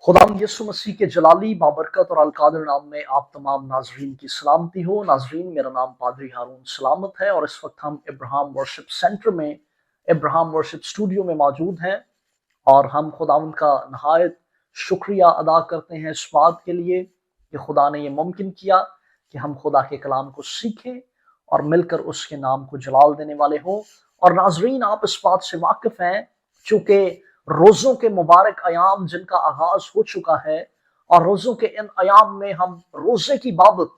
खुदावंद यीशु मसीह के जलाली बाबरकत और अलकादर नाम में आप तमाम नाजरीन की सलामती हो। नाजरीन, मेरा नाम पादरी हारून सलामत है और इस वक्त हम इब्राहिम वर्शिप सेंटर में, इब्राहिम वर्शिप स्टूडियो में मौजूद हैं और हम खुदावंद का नहायत शुक्रिया अदा करते हैं इस बात के लिए कि खुदा ने ये मुमकिन किया कि हम खुदा के कलाम को सीखें और मिलकर उसके नाम को जलाल देने वाले हों। और नाजरीन, आप इस बात से वाकिफ हैं चूंकि रोज़ों के मुबारक अयाम जिनका आगाज हो चुका है और रोज़ों के इन अयाम में हम रोज़े की बाबत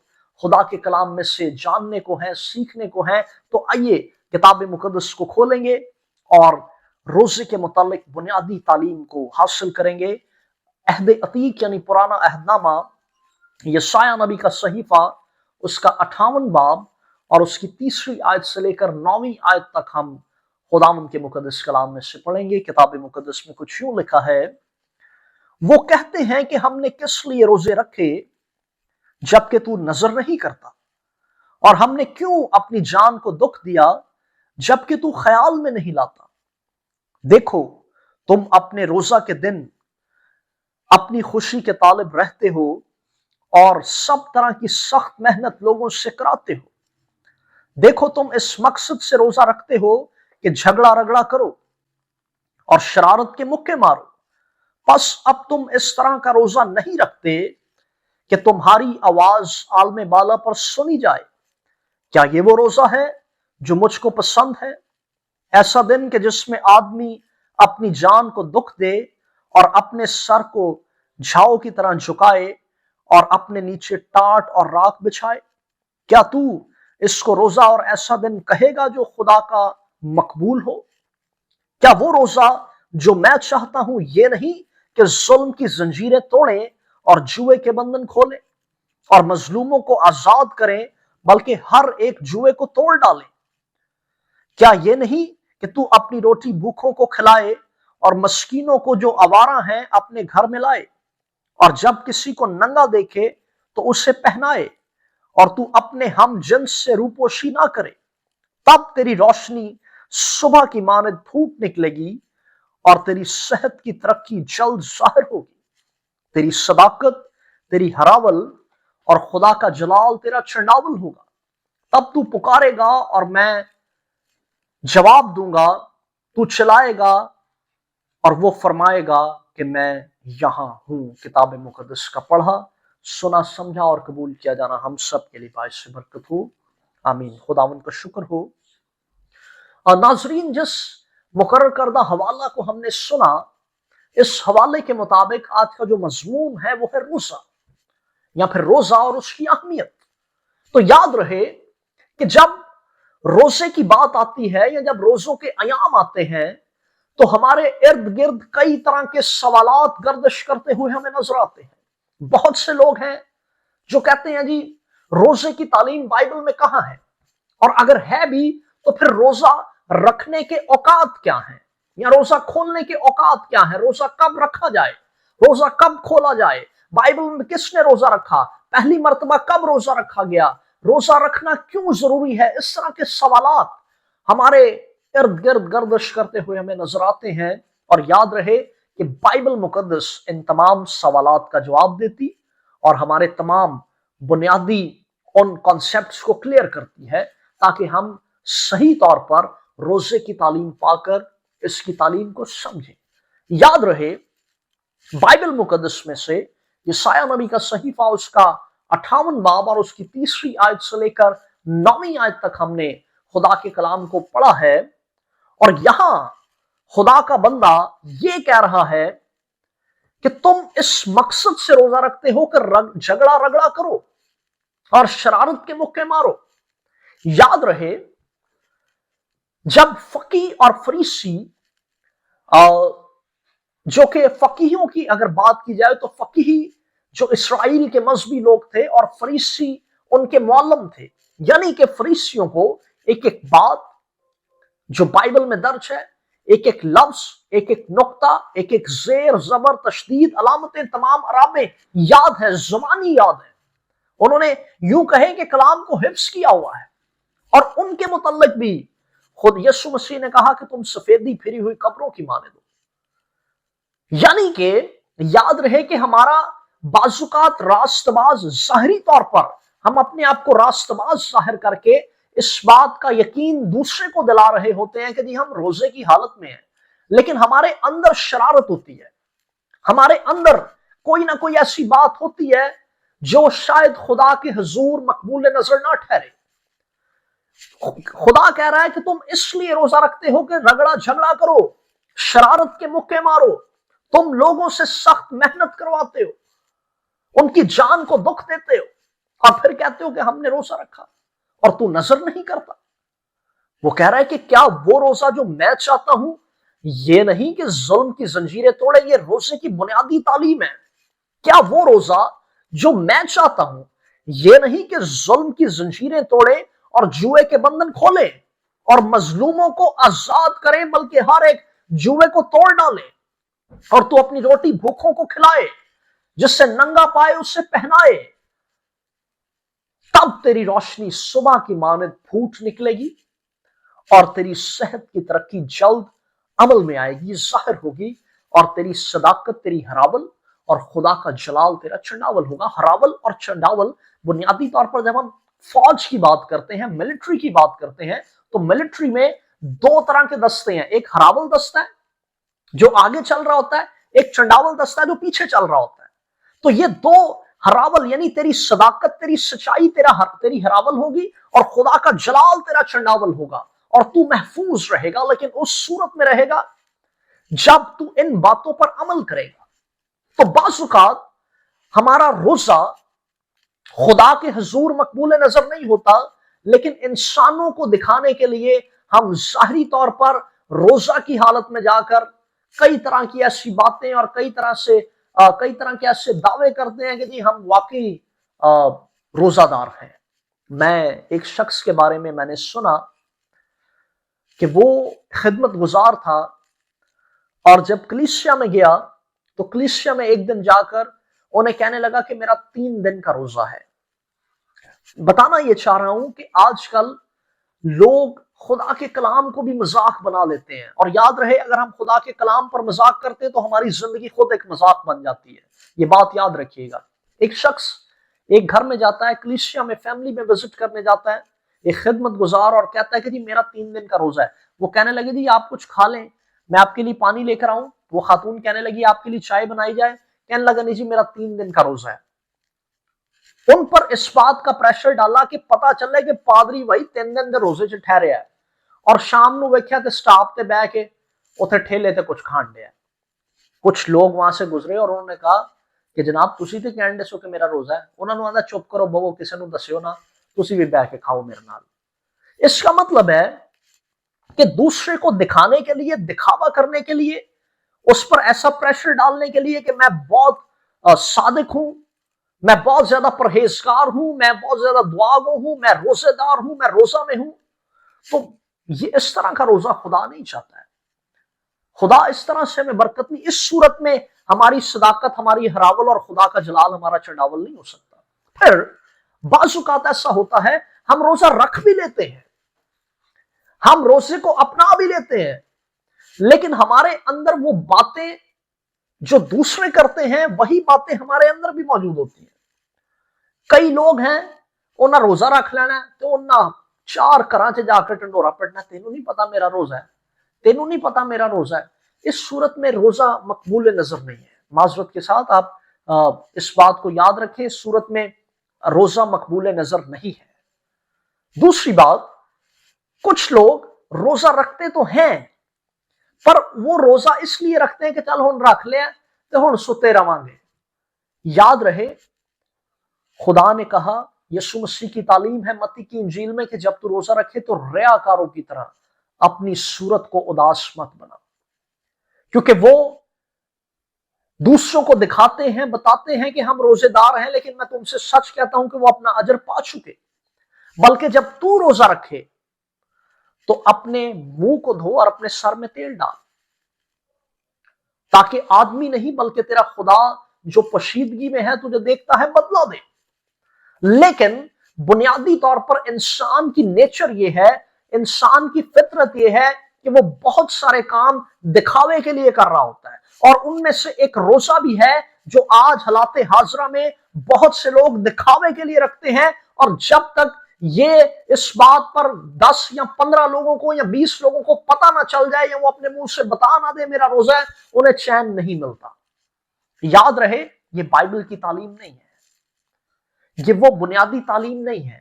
खुदा के कलाम में से जानने को है, सीखने को है। तो आइए किताब मुकद्दस को खोलेंगे और रोज़े के मुतालिक बुनियादी तालीम को हासिल करेंगे। अहद अतीक यानी पुराना अहदनामा, यशाया नबी का सहीफा, उसका 58 बाब और उसकी 3री आयत से लेकर 9वीं आयत तक हम खुदावंद के मुकद्दस कलाम में से पढ़ेंगे। किताब मुकद्दस में कुछ यूं लिखा है, वो कहते हैं कि हमने किस लिए रोजे रखे जबकि तू नजर नहीं करता, और हमने क्यों अपनी जान को दुख दिया जबकि तू ख्याल में नहीं लाता। देखो, तुम अपने रोजा के दिन अपनी खुशी के तालिब रहते हो और सब तरह की सख्त मेहनत लोगों से कराते हो। देखो, तुम इस मकसद से रोजा रखते हो कि झगड़ा रगड़ा करो और शरारत के मुक्के मारो। बस अब तुम इस तरह का रोजा नहीं रखते कि तुम्हारी आवाज आलमे बाला पर सुनी जाए। क्या ये वो रोजा है जो मुझको पसंद है? ऐसा दिन कि जिसमें आदमी अपनी जान को दुख दे और अपने सर को झाओ की तरह झुकाए और अपने नीचे टाट और राख बिछाए। क्या तू इसको रोजा और ऐसा दिन कहेगा जो खुदा का मकबूल हो? क्या वो रोजा जो मैं चाहता हूं ये नहीं कि जुल्म की जंजीरें तोड़े और जुए के बंधन खोले और मजलूमों को आजाद करें, बल्कि हर एक जुए को तोड़ डाले? क्या ये नहीं कि तू अपनी रोटी भूखों को खिलाए और मस्कीनों को जो आवारा हैं अपने घर में लाए, और जब किसी को नंगा देखे तो उसे पहनाए, और तू अपने हम जिन्स से रूपोशी ना करे? तब तेरी रोशनी सुबह की मानद फूट निकलेगी और तेरी सेहत की तरक्की जल्द जाहिर होगी। तेरी सदाकत, तेरी हरावल और खुदा का जलाल तेरा चंडावल होगा। तब तू पुकारेगा और मैं जवाब दूंगा, तू चिल्लाएगा और वो फरमाएगा कि मैं यहां हूं। किताब मुकद्दस का पढ़ा, सुना, समझा और कबूल किया जाना हम सब के लिए बाइस से बरकत हो। आमीन। खुदावंद का शुक्र हो। और नाजरीन, जिस मुकर्रर करदा हवाला को हमने सुना, इस हवाले के मुताबिक आज का जो मजमून है वो है रोजा या फिर रोजा और उसकी अहमियत। तो याद रहे कि जब रोजे की बात आती है या जब रोजों के अयाम आते हैं तो हमारे इर्द गिर्द कई तरह के सवालात गर्दिश करते हुए हमें नजर आते हैं। बहुत से लोग हैं जो कहते हैं, जी रोजे की तालीम बाइबल में कहां है, और अगर है भी तो फिर रोजा रखने के औकात क्या हैं, या रोजा खोलने के औकात क्या है, रोजा कब रखा जाए, रोजा कब खोला जाए, बाइबल में किसने रोजा रखा, पहली मर्तबा कब रोजा रखा गया, रोजा रखना क्यों जरूरी है। इस तरह के सवालात हमारे इर्द गिर्द गर्दिश करते हुए हमें नजर आते हैं। और याद रहे कि बाइबल मुकद्दस इन तमाम सवालात का जवाब देती और हमारे तमाम बुनियादी उन कॉन्सेप्ट्स को क्लियर करती है, ताकि हम सही तौर पर रोजे की तालीम पाकर इसकी तालीम को समझें। याद रहे, बाइबल मुकद्दस में से यशाया नबी का सहीफा, उसका 58 बाब और उसकी 3री आयत से लेकर 9वीं आयत तक हमने खुदा के कलाम को पढ़ा है। और यहां खुदा का बंदा ये कह रहा है कि तुम इस मकसद से रोजा रखते हो कि झगड़ा रगड़ा करो और शरारत के मुक्के मारो। याद रहे, जब फकी और फरीसी, जो कि फकीहियों की अगर बात की जाए तो फकीही जो इसराइल के मजहबी लोग थे और फरीसी उनके मुअल्लिम थे, यानी कि फरीसियों को एक एक बात जो बाइबल में दर्ज है, एक एक लफ्ज, एक एक नुक्ता, एक एक जेर जबर तशदीद अलामतें, तमाम अराबें याद है, जुबानी याद है। उन्होंने यूं कहे कि कलाम को हिफ्ज किया हुआ है। और उनके मुतल्लिक भी खुद यीशु मसीह ने कहा कि तुम सफेदी फिरी हुई कब्रों की माने दो, यानी कि याद रहे कि हमारा बाजुकात रास्तबाज ज़ाहिरी तौर पर हम अपने आप को रास्तबाज जाहिर करके इस बात का यकीन दूसरे को दिला रहे होते हैं कि जी हम रोजे की हालत में हैं, लेकिन हमारे अंदर शरारत होती है, हमारे अंदर कोई ना कोई ऐसी बात होती है जो शायद खुदा के हुजूर मकबूल नजर ना ठहरे। खुदा कह रहा है कि तुम इसलिए रोजा रखते हो कि रगड़ा झगड़ा करो, शरारत के मुक्के मारो, तुम लोगों से सख्त मेहनत करवाते हो, उनकी जान को दुख देते हो, और फिर कहते हो कि हमने रोजा रखा और तू नजर नहीं करता। वो कह रहा है कि क्या वो रोजा जो मैं चाहता हूं, ये नहीं कि जुल्म की जंजीरें तोड़े, ये रोजे की बुनियादी तालीम है। क्या वो रोजा जो मैं चाहता हूं, ये नहीं कि जुल्म की जंजीरें तोड़े और जुए के बंधन खोले और मजलूमों को आजाद करे, बल्कि हर एक जुए को तोड़ डाले और तू अपनी रोटी भूखों को खिलाए, जिससे नंगा पाए उससे पहनाए। तब तेरी रोशनी सुबह की मानद फूट निकलेगी और तेरी सेहत की तरक्की जल्द अमल में आएगी, जाहिर होगी, और तेरी सदाकत, तेरी हरावल और खुदा का जलाल तेरा चंडावल होगा। हरावल और चंडावल बुनियादी तौर पर जब हम फौज की बात करते हैं, मिलिट्री की बात करते हैं, तो मिलिट्री में दो तरह के दस्ते हैं। एक हरावल दस्ता है जो आगे चल रहा होता है, एक चंडावल दस्ता है जो पीछे चल रहा होता है। तो ये दो हरावल यानी तेरी सदाकत, तेरी सच्चाई तेरी हरावल होगी और खुदा का जलाल तेरा चंडावल होगा, और तू महफूज रहेगा, लेकिन उस सूरत में रहेगा जब तू इन बातों पर अमल करेगा। तो बाज़ हमारा रोजा खुदा के हुजूर मकबूल नजर नहीं होता, लेकिन इंसानों को दिखाने के लिए हम जाहिरी तौर पर रोजा की हालत में जाकर कई तरह की ऐसी बातें और कई तरह के ऐसे दावे करते हैं कि जी हम वाकई रोजादार हैं। मैं एक शख्स के बारे में मैंने सुना कि वो खिदमत गुजार था, और जब कलीसिया में गया तो कलीसिया में एक दिन जाकर उन्हें कहने लगा कि मेरा 3 दिन का रोजा है। बताना ये चाह रहा हूं कि आजकल लोग खुदा के कलाम को भी मजाक बना लेते हैं, और याद रहे अगर हम खुदा के कलाम पर मजाक करते हैं तो हमारी जिंदगी खुद एक मजाक बन जाती है। ये बात याद रखिएगा। एक शख्स एक घर में जाता है, कलीसिया में फैमिली में विजिट करने जाता है, एक खिदमत गुजार, और कहता है कि जी मेरा 3 दिन का रोजा है। वो कहने लगे जी आप कुछ खा लें, मैं आपके लिए पानी लेकर आऊं। वो खातून कहने लगी आपके लिए चाय बनाई जाए। कहने लगा नहीं जी मेरा 3 दिन का रोजा है। उन पर इस बात का प्रेशर डाला कि पता चले कि पादरी भाई 3 दिन के रोजे च ठहरे है, और शाम ਨੂੰ ਵੇਖਿਆ ਤੇ ਸਟਾਪ ਤੇ ਬਹਿ ਕੇ ਉੱਥੇ ਠੇਲੇ ਤੇ ਕੁਝ ਖਾਣ ਡਿਆ। कुछ लोग वहां से गुजरे और उन्होंने कहा कि जनाब तुसी ते कहंदे सो कि मेरा रोजा है। उन्होंने आंदा चुप करो बवो, किसी ਨੂੰ दस्सियो ना, तुसी भी बैठ के खाओ मेरे नाल। इसका मतलब है कि दूसरे को दिखाने के लिए, दिखावा करने के लिए, उस पर ऐसा प्रेशर डालने के लिए कि मैं बहुत सादिक हूं, मैं बहुत ज्यादा परहेजगार हूं, मैं बहुत ज्यादा दुआगो हूं, मैं रोजेदार हूं, मैं रोजा में हूं। तो ये इस तरह का रोजा खुदा नहीं चाहता है। खुदा इस तरह से हमें बरकत नहीं, इस सूरत में हमारी सदाकत, हमारी हरावल और खुदा का जलाल हमारा चढ़ावल नहीं हो सकता। फिर बाजुकात ऐसा होता है हम रोजा रख भी लेते हैं, हम रोजे को अपना भी लेते हैं, लेकिन हमारे अंदर वो बातें जो दूसरे करते हैं वही बातें हमारे अंदर भी मौजूद होती हैं। कई लोग हैं उन्हें रोजा रख लेना तो उन्हें 4 घरां च जाकर ढंडोरा पिटना, तेनू नहीं पता मेरा रोजा है, तेनू नहीं पता मेरा रोजा है। इस सूरत में रोजा मकबूल नजर नहीं है। माजरत के साथ आप इस बात को याद रखें, इस सूरत में रोजा मकबूल नजर नहीं है। दूसरी बात, कुछ लोग रोजा रखते तो हैं, पर वो रोजा इसलिए रखते हैं कि चल हुण रख लिया तो हुण सुते रवांगे। याद रहे खुदा ने कहा, यीशु मसीह की तालीम है मत्ती की इंजील में कि जब तू रोजा रखे तो रियाकारों की तरह अपनी सूरत को उदास मत बना, क्योंकि वो दूसरों को दिखाते हैं, बताते हैं कि हम रोजेदार हैं, लेकिन मैं तुमसे सच कहता हूं कि वो अपना अजर पा चुके। बल्कि जब तू रोजा रखे तो अपने मुंह को धो और अपने सर में तेल डाल, ताकि आदमी नहीं बल्कि तेरा खुदा जो पोशीदगी में है तुझे देखता है बदला दे। लेकिन बुनियादी तौर पर इंसान की नेचर ये है, इंसान की फितरत ये है कि वो बहुत सारे काम दिखावे के लिए कर रहा होता है। اور ان میں سے ایک روزہ بھی ہے جو آج حالات حاضرہ میں بہت سے لوگ دکھاوے کے لیے رکھتے ہیں، اور جب تک یہ اس بات پر 10 یا 15 لوگوں کو یا 20 لوگوں کو پتہ نہ چل جائے یا وہ اپنے منہ سے بتا نہ دے میرا روزہ ہے، انہیں چین نہیں ملتا۔ یاد رہے، یہ بائبل کی تعلیم نہیں ہے، یہ وہ بنیادی تعلیم نہیں ہے۔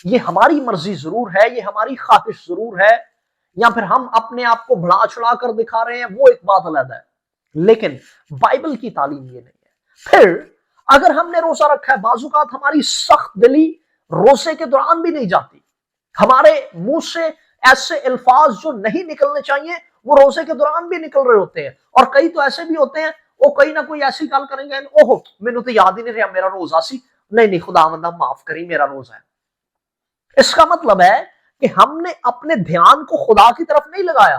یہ ہماری مرضی ضرور ہے، یہ ہماری خواہش ضرور ہے، یا پھر ہم اپنے آپ کو بڑھا چڑھا کر دکھا رہے ہیں، وہ ایک بات علیحدہ ہے، لیکن بائبل کی تعلیم یہ نہیں ہے۔ پھر اگر ہم نے روزہ رکھا ہے، بعض اوقات ہماری سخت دلی روزے کے دوران بھی نہیں جاتی، ہمارے منہ سے ایسے الفاظ جو نہیں نکلنے چاہیے وہ روزے کے دوران بھی نکل رہے ہوتے ہیں، اور کئی تو ایسے بھی ہوتے ہیں وہ کوئی نہ کوئی ایسی گل کریں گے، اوہو مینوں تو یاد ہی نہیں رہا میرا روزہ سی، نہیں خداوندہ معاف کری میرا روزہ ہے۔ اس کا مطلب ہے کہ ہم نے اپنے دھیان کو خدا کی طرف نہیں لگایا،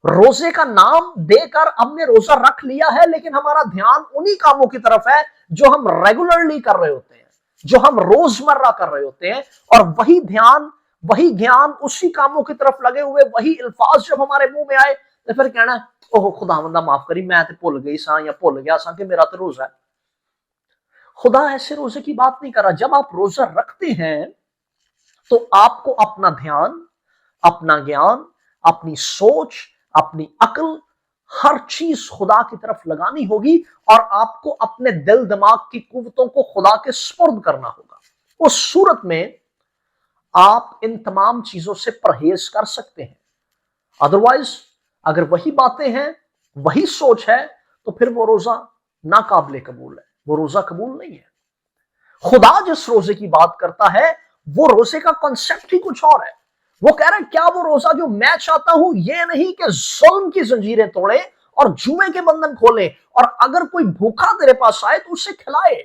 روزے کا نام دے کر ہم نے روزہ رکھ لیا ہے، لیکن ہمارا دھیان انہی کاموں کی طرف ہے جو ہم ریگولرلی کر رہے ہوتے ہیں، جو ہم روزمرہ کر رہے ہوتے ہیں، اور وہی دھیان وہی گیان اسی کاموں کی طرف لگے ہوئے، وہی الفاظ جب ہمارے منہ میں آئے تو پھر کہنا ہے اوہ خداوندہ معاف کری میں تے بھول گئی سا یا بھول گیا سا کہ میرا تو روزہ ہے۔ خدا ایسے روزے کی بات نہیں کر رہا۔ جب آپ روزہ رکھتے ہیں تو آپ کو اپنا دھیان، اپنا گیان، اپنی سوچ، اپنی عقل، ہر چیز خدا کی طرف لگانی ہوگی، اور آپ کو اپنے دل دماغ کی قوتوں کو خدا کے سپرد کرنا ہوگا۔ اس صورت میں آپ ان تمام چیزوں سے پرہیز کر سکتے ہیں۔ ادروائز اگر وہی باتیں ہیں، وہی سوچ ہے، تو پھر وہ روزہ ناقابل قبول ہے، وہ روزہ قبول نہیں ہے۔ خدا جس روزے کی بات کرتا ہے وہ روزے کا کنسپٹ ہی کچھ اور ہے۔ وہ کہہ رہے ہیں کیا وہ روزہ جو میں چاہتا ہوں یہ نہیں کہ ظلم کی زنجیریں توڑے اور جوئے کے بندھن کھولے، اور اگر کوئی بھوکا تیرے پاس آئے تو اسے کھلائے۔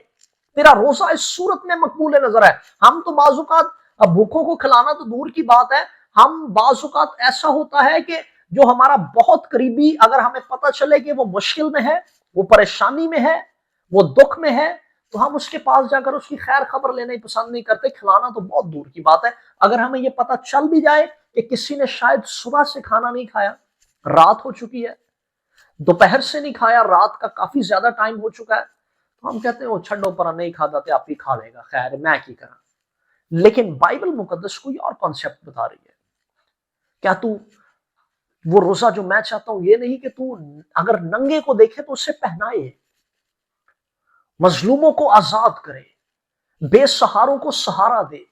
تیرا روزہ اس صورت میں مقبول نظر ہے۔ ہم تو بعض اوقات بھوکوں کو کھلانا تو دور کی بات ہے، ہم بعض اوقات ایسا ہوتا ہے کہ جو ہمارا بہت قریبی اگر ہمیں پتہ چلے کہ وہ مشکل میں ہے، وہ پریشانی میں ہے، وہ دکھ میں ہے، تو ہم اس کے پاس جا کر اس کی خیر خبر لینا ہی پسند نہیں کرتے، کھلانا تو بہت دور کی بات ہے۔ اگر ہمیں یہ پتہ چل بھی جائے کہ کسی نے شاید صبح سے کھانا نہیں کھایا، رات ہو چکی ہے، دوپہر سے نہیں کھایا، رات کا کافی زیادہ ٹائم ہو چکا ہے، تو ہم کہتے ہیں وہ چھڈو پر نہیں کھاتا تھے، آپ ہی کھا لے گا، خیر میں کی کرا۔ لیکن بائبل مقدس کوئی اور کانسیپٹ بتا رہی ہے۔ کیا تو وہ روزہ جو میں چاہتا ہوں یہ نہیں کہ تو اگر ننگے کو دیکھے تو اسے پہنائے، مظلوموں کو آزاد کرے، بے سہاروں کو سہارا دے۔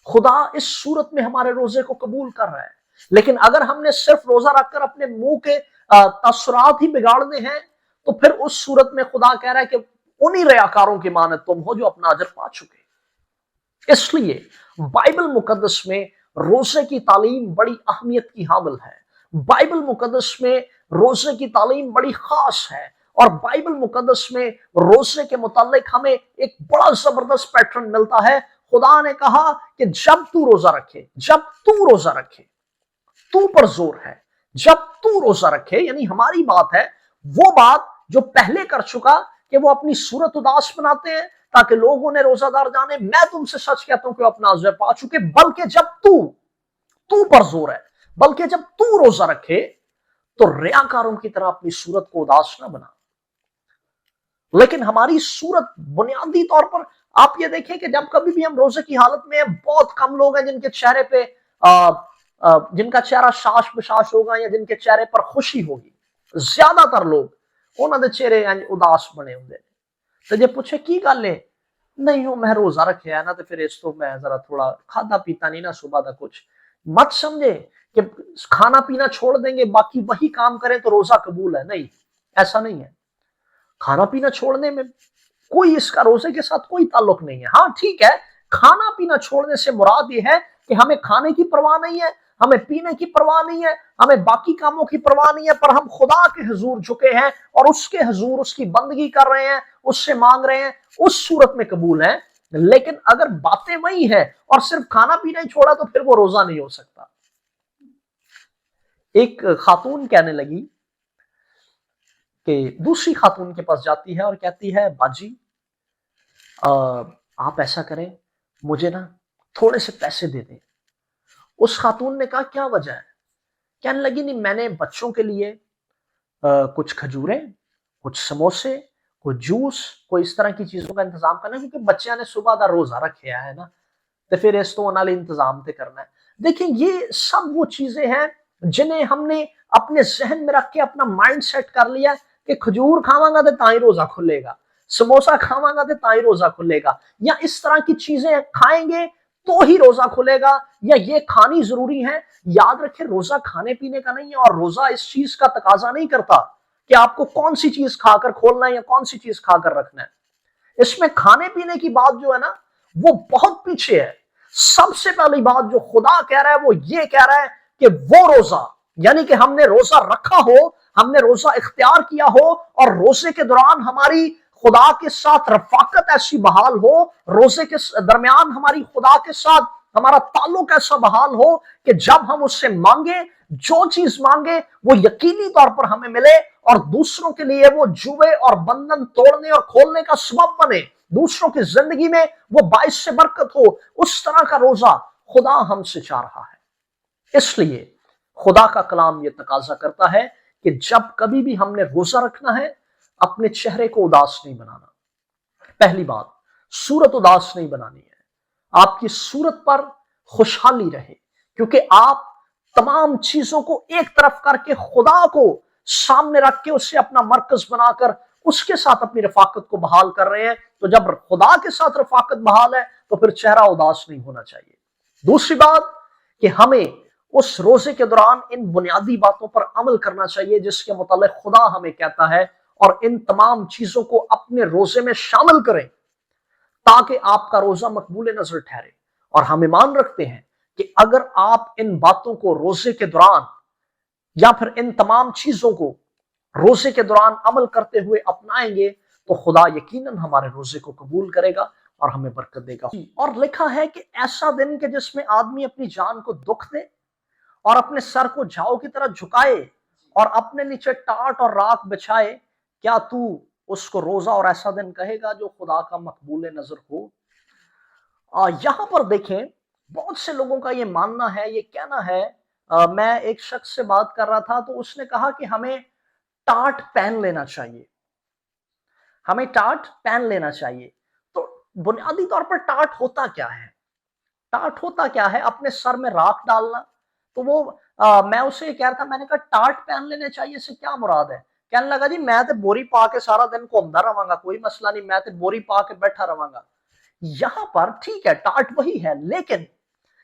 خدا اس صورت میں ہمارے روزے کو قبول کر رہا ہے۔ لیکن اگر ہم نے صرف روزہ رکھ کر اپنے منہ کے تاثرات ہی بگاڑنے ہیں تو پھر اس صورت میں خدا کہہ رہا ہے کہ انہی ریاکاروں کی مانند تم ہو جو اپنا اجر پا چکے۔ اس لیے بائبل مقدس میں روزے کی تعلیم بڑی اہمیت کی حامل ہے۔ بائبل مقدس میں روزے کی تعلیم بڑی خاص ہے، اور بائبل مقدس میں روزے کے متعلق ہمیں ایک بڑا زبردست پیٹرن ملتا ہے۔ خدا نے کہا کہ جب تو روزہ رکھے، جب تو روزہ رکھے، تو پر زور ہے، جب تو روزہ رکھے، یعنی ہماری بات ہے وہ بات جو پہلے کر چکا کہ وہ اپنی صورت اداس بناتے ہیں تاکہ لوگ انہیں روزہ دار جانے۔ میں تم سے سچ کہتا ہوں کہ اپنا اجر پا چکے، بلکہ جب تو پر زور ہے، بلکہ جب تو روزہ رکھے تو ریاکاروں کی طرح اپنی صورت کو اداس نہ بنا۔ لیکن ہماری صورت بنیادی طور پر آپ یہ دیکھیں کہ جب کبھی بھی ہم روزے کی حالت میں ہیں، بہت کم لوگ ہیں جن کے چہرے پہ جن کا چہرہ شاش بشاش ہوگا یا جن کے چہرے پر خوشی ہوگی۔ زیادہ تر لوگ انہوں نے چہرے اداس بنے ہوں گے۔ تو جب پوچھے کی گل ہے، نہیں ہوں میں روزہ رکھے ہے نا، تو پھر اس تو میں ذرا تھوڑا کھادا پیتا نہیں نا صبح دا کچھ۔ مت سمجھے کہ کھانا پینا چھوڑ دیں گے باقی وہی کام کریں تو روزہ قبول ہے، نہیں، ایسا نہیں ہے۔ کھانا پینا چھوڑنے میں کوئی اس کا روزے کے ساتھ کوئی تعلق نہیں ہے۔ ہاں ٹھیک ہے، کھانا پینا چھوڑنے سے مراد یہ ہے کہ ہمیں کھانے کی پرواہ نہیں ہے، ہمیں پینے کی پرواہ نہیں ہے، ہمیں باقی کاموں کی پرواہ نہیں ہے، پر ہم خدا کے حضور جھکے ہیں اور اس کے حضور اس کی بندگی کر رہے ہیں، اس سے مانگ رہے ہیں، اس صورت میں قبول ہے۔ لیکن اگر باتیں وہی ہیں اور صرف کھانا پینا ہی چھوڑا تو پھر وہ روزہ نہیں ہو سکتا۔ ایک خاتون کہنے لگی کہ دوسری خاتون کے پاس جاتی ہے اور کہتی ہے باجی آپ ایسا کریں، مجھے نا تھوڑے سے پیسے دے دیں۔ اس خاتون نے کہا کیا وجہ ہے؟ کہنے لگی نہیں میں نے بچوں کے لیے कुछ खजूरें, कुछ समोसे, कुछ जूस, कोई इस तरह की चीजों का इंतजाम करना, क्योंकि बच्चे ने सुबह का रोजा रखे है ना, तो फिर इस तो नाल इंतजाम ते करना है। देखिए ये सब वो चीजें हैं जिन्हें हमने अपने जहन में रख के अपना माइंड सेट कर लिया कि खजूर खावांगा तो ताई रोजा खुलेगा, समोसा खावांगा तो ताई रोजा खुलेगा, या इस तरह की चीजें खाएंगे तो ही रोजा खुलेगा, या ये खानी जरूरी है। याद रखें रोजा खाने पीने का नहीं है, और रोजा इस चीज का तकाजा नहीं करता कि आपको कौन सी चीज खाकर खोलना है या कौन सी चीज खाकर रखना है। इसमें खाने पीने की बात जो है ना वो बहुत पीछे है। सबसे पहली बात जो खुदा कह रहा है वो ये कह रहा है कि वो रोजा, यानी कि हमने रोजा रखा हो, हमने रोजा इख्तियार किया हो, और रोजे के दौरान हमारी खुदा के साथ रफाकत ऐसी बहाल हो, रोजे के दरमियान हमारी खुदा के साथ हमारा ताल्लुक ऐसा बहाल हो कि जब हम उससे मांगे, जो चीज मांगे वो यकीनी तौर पर हमें मिले, और दूसरों के लिए वो जुए और बंधन तोड़ने और खोलने का सबब बने, दूसरों की जिंदगी में वो बाइस से बरकत हो। उस तरह का रोजा खुदा हमसे चाह रहा है। इसलिए खुदा का कलाम ये तकाजा करता है कि जब कभी भी हमने रोजा रखना है, अपने चेहरे को उदास नहीं बनाना। पहली बात, सूरत उदास नहीं बनानी है, आपकी सूरत पर खुशहाली रहे, क्योंकि आप तमाम चीजों को एक तरफ करके खुदा को सामने रख के उससे अपना मरकज बनाकर उसके साथ अपनी रफाकत को बहाल कर रहे हैं। तो जब खुदा के साथ रफाकत बहाल है तो फिर चेहरा उदास नहीं होना चाहिए। दूसरी बात कि हमें उस रोजे के दौरान इन बुनियादी बातों पर अमल करना चाहिए जिसके मुतालिक खुदा हमें कहता है, और इन तमाम चीजों को अपने रोजे में शामिल करें ताकि आपका रोजा मकबूल नजर ठहरे। और हम ईमान रखते हैं कि अगर आप इन बातों को रोजे के दौरान या फिर इन तमाम चीजों को रोजे के दौरान अमल करते हुए अपनाएंगे तो खुदा यकीनन हमारे रोजे को कबूल करेगा और हमें बरकत देगा। और लिखा है कि ऐसा दिन के जिसमें आदमी अपनी जान को दुख दे और अपने सर को झाओ की तरह झुकाए और अपने नीचे टाट और राख बिछाए, क्या तू उसको रोजा और ऐसा दिन कहेगा जो खुदा का मकबूल नजर हो? यहां पर देखें, बहुत से लोगों का ये मानना है, ये कहना है, मैं एक शख्स से बात कर रहा था तो उसने कहा कि हमें टाट पहन लेना चाहिए, हमें टाट पहन लेना चाहिए। तो बुनियादी तौर पर टाट होता क्या है? टाट होता क्या है? अपने सर में राख डालना। तो वो मैं उससे ये कह रहा था, मैंने कहा टाट पहन लेने चाहिए से क्या मुराद है? कहने लगा जी मैं तो बोरी पा के सारा दिन घूमता रहांगा, कोई मसला नहीं, मैं तो बोरी पा के बैठा रहांगा। यहां पर ठीक है टाट वही है, लेकिन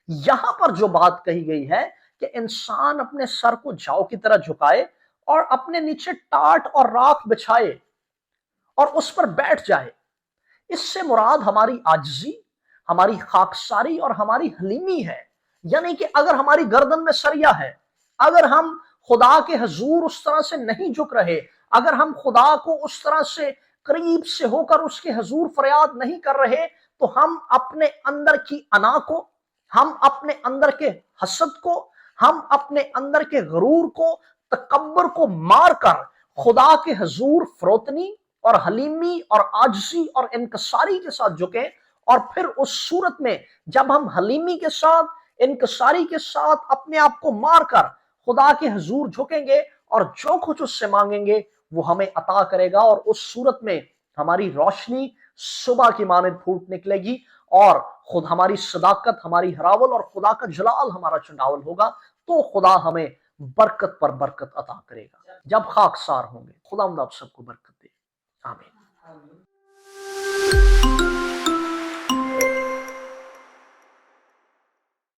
यहां पर जो बात कही गई है कि इंसान अपने सर को झाव की तरह झुकाए और अपने नीचे टाट और राख बिछाए और उस पर बैठ जाए, इससे मुराद हमारी आजिज़ी, हमारी खाकसारी और हमारी हलीमी है। यानी कि अगर हमारी गर्दन में सरिया है, अगर हम खुदा के हजूर उस तरह से नहीं झुक रहे, अगर हम खुदा को उस तरह से करीब से होकर उसके हजूर फरियाद नहीं कर रहे, तो हम अपने अंदर की अना को, हम अपने अंदर के हसद को, हम अपने अंदर के गरूर को, तकब्बर को मार कर खुदा के हजूर फरोतनी और हलीमी और आजजी और इनकसारी के साथ झुके। और फिर उस सूरत में जब हम हलीमी के साथ, इनकसारी के साथ अपने आप को मारकर खुदा के हजूर झुकेंगे और जो कुछ उससे मांगेंगे वो हमें अता करेगा, और उस सूरत में हमारी रोशनी सुबह की मानद फूट निकलेगी और खुद हमारी सदाकत, हमारी हरावल और खुदा का जलाल हमारा चंडावल होगा। तो खुदा हमें बरकत पर बरकत अता करेगा जब खाकसार होंगे। खुदा आप सबको बरकत दे। आमीन।